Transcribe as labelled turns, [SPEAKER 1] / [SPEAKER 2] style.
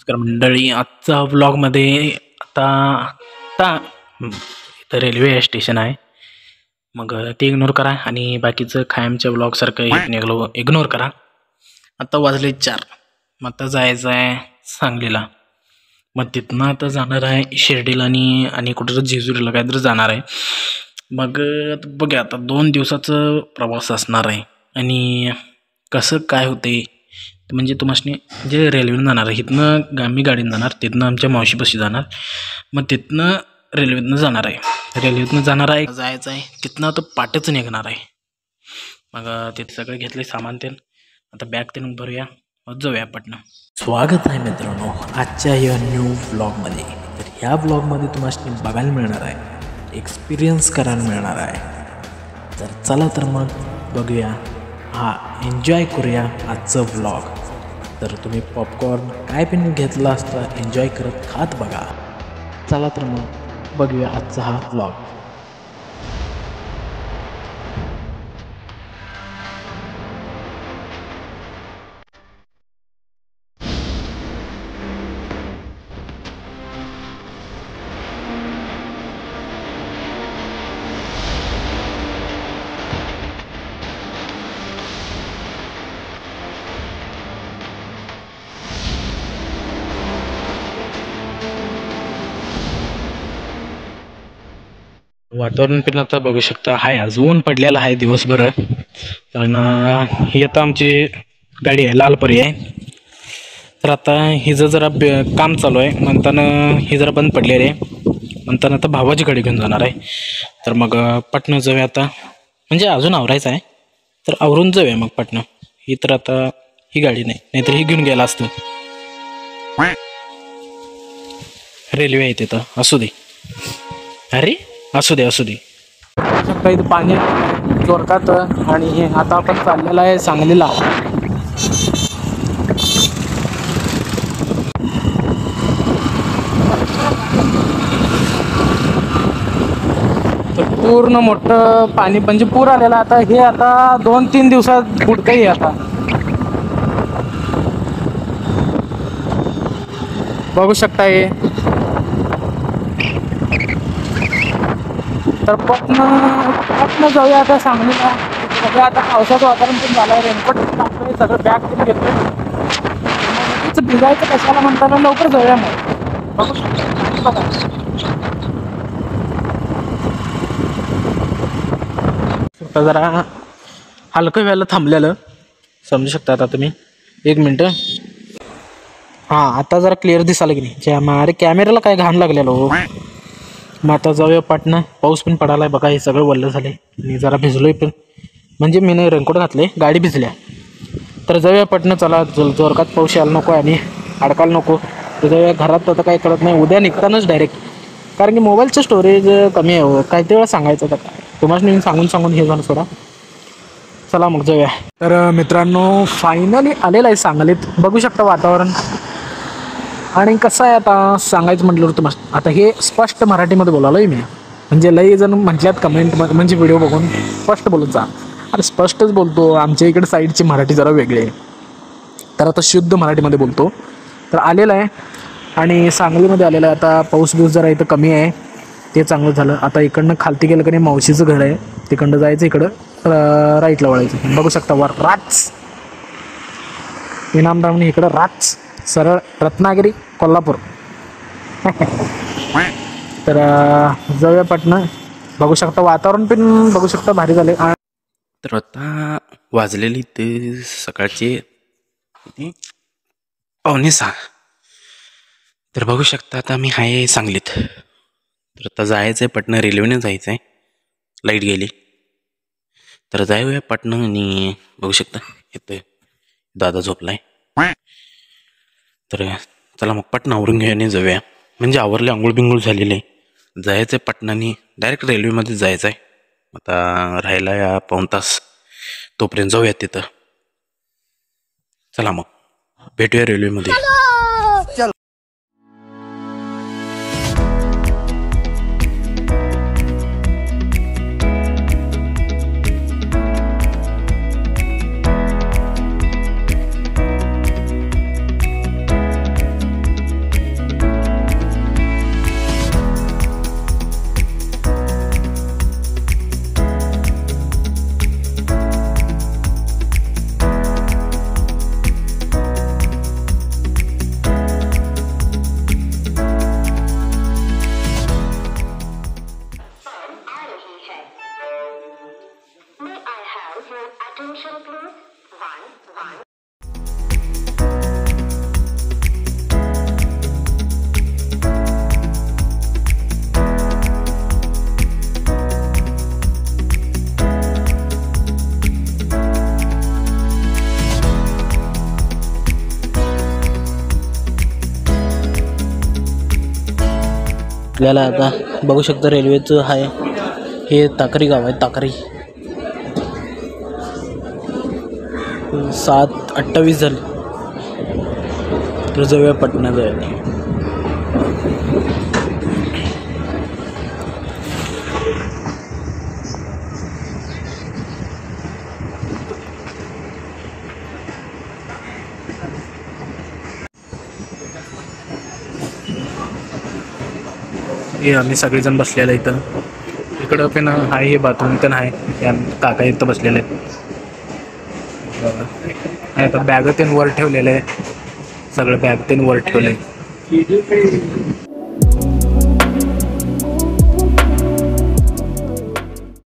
[SPEAKER 1] नमस्कार मंडळी, आजचा व्लॉगमध्ये आता आता इथं रेल्वे स्टेशन आहे. मग ते इग्नोर करा आणि बाकीचं खायमच्या व्लॉगसारखं इग्नोर करा. आता वाजले 4. मग आता जायचं आहे सांगलीला. मग तिथनं आता जाणार आहे शिर्डीला आणि कुठं जेजुरीला काहीतरी जाणार आहे. मग बघा आता 2 दिवसाचं प्रवास असणार आहे. आणि कसं काय होते म्हणजे तुम्हाला जे रेल्वेनं जाणार आहे, इथनं मी गाडीनं जाणार, तिथनं आमच्या मावशीपाशी जाणार, मग तिथनं रेल्वेतनं जाणार आहे. जायचं आहे तिथनं आता पाटेच निघणार आहे. मग तिथं सगळं घेतले सामान ते आता बॅग ते भरूया, मग जाऊया पटणं. स्वागत आहे मित्रांनो आजच्या या न्यू ब्लॉगमध्ये. तर ह्या ब्लॉगमध्ये तुम्हाला बघायला मिळणार आहे, एक्सपिरियन्स करायला मिळणार आहे. तर चला तर मग बघूया, एन्जॉय करूया आजचं व्लॉग. तर तुम्ही पॉपकॉर्न काय पण घेतला असता एन्जॉय करत खात बघा. चला तर मग बघूया आजचा हा व्लॉग. वातावरण पण आता बघू शकता आहे, आज ऊन पडलेलं आहे दिवसभर. कारण ही आता आमची गाडी आहे लालपरी आहे. तर आता हिचं जरा काम चालू आहे म्हणताना ही जरा बंद पडलेली आहे, म्हणताना आता भावाची गाडी घेऊन जाणार आहे. तर मग पटणं जाऊया आता, म्हणजे अजून आवरायचं आहे तर आवरून जाऊया मग पटणं. ही तर आता ही गाडी नाहीतर ही घेऊन गेला असतं. रेल्वे आहे तिथं, असू दे. अरे असू दे इथं पाणी जोरकात. आणि आता आपण चाललेलं आहे सांगलीला. तर पूर्ण मोठं पाणी म्हणजे पूर आलेला. आता हे आता 2-3 दिवसात बुडतंही आता. बघू शकता हे. तर पटणं जाऊया आता सांगलीला. सगळं आता पावसाचं वातावरण पण झालं आहे, रेनकोट टाकतोय, सगळं बॅग पण घेतोय. तिचं भिजायचं कशाला म्हणताना लवकर जाऊया मग. बघू शकतो बघा. जरा हलकं व्हायला थांबलेलं समजू शकता आता तुम्ही. 1 मिनटं. आता जरा क्लिअर दिसायला की नाही. अरे कॅमेऱ्याला काय घाण लागलेलं हो. मग आता जाऊया पाटणं. पाऊस पण पडाला आहे बघा, हे सगळं वल्लं झाले आणि जरा भिजलोय पण, म्हणजे मी नाही रेनकोट घातले, गाडी भिजल्या. तर जाऊया पटणं. चला जोरकात पाऊस यायला नको आणि अडकायला नको. तर जाऊया. घरात आता काही कळत नाही, उद्या निघतानाच डायरेक्ट. कारण की मोबाईलचं स्टोरेज कमी आहे हो. काही ते वेळा सांगायचं आता काय तुम्हाला मी सांगून हे झालं सोडा. चला मग जाऊया. तर मित्रांनो फायनली आलेलं आहे सांगलीत. बघू शकता वातावरण. आणि कसं आहे आता सांगायचं म्हटलं तुम्हाला, आता हे स्पष्ट मराठीमध्ये बोलालो आहे मी. म्हणजे लई जण म्हटल्यात कमेंट म्हणजे व्हिडिओ बघून स्पष्ट बोलत जा. अरे स्पष्टच बोलतो. आमच्या इकडे साईडची मराठी जरा वेगळी आहे, तर आता शुद्ध मराठीमध्ये बोलतो. तर आलेलं आहे आणि सांगलीमध्ये आलेलं आहे. आता पाऊस जरा इथं कमी आहे, ते चांगलं झालं. आता इकडनं खालती गेलं की नाही मावशीचं घर आहे, तिकडनं जायचं, इकडं राईटला वळायचं. बघू शकता वर राच इनामदारने, इकडं राच सरळ रत्नागिरी कोल्हापूर. तर जाऊया पटणं. बघू शकता वातावरण पण बघू शकता भारी झाले. तर आता वाजलेली ते सकाळचे 5:45. तर बघू शकता आता मी आहे सांगलीत. तर आता जायचं आहे पटणं, रेल्वेने जायचं आहे. लाईट गेली तर जाऊया पटणं. आणि बघू शकता इथं दादा झोपलाय. तर चला मग पटणं आवरून घेऊया आणि जाऊया. म्हणजे आवरले, आंघोळ बिंघोळ झालेले आहे. जायचं आहे पटणाने डायरेक्ट रेल्वेमध्ये जायचं आहे. आता राहायला या 1 तास, तोपर्यंत जाऊया तिथं. चला मग भेटूया रेल्वेमध्ये. आपल्याला आता बघू शकतो रेल्वेचं आहे हे ताकरी गाव आहे. ताकरी 7:28 झाले तर जाऊया पटना जायला. हे आम्ही सगळेजण बसलेलं इथं. इकडं पण आहे हे बाथरूम पण आहे. या काका इथं बसलेले आहेत. बॅग ते वर ठेवलेलं आहे. सगळं बॅग ते वर ठेवलंय.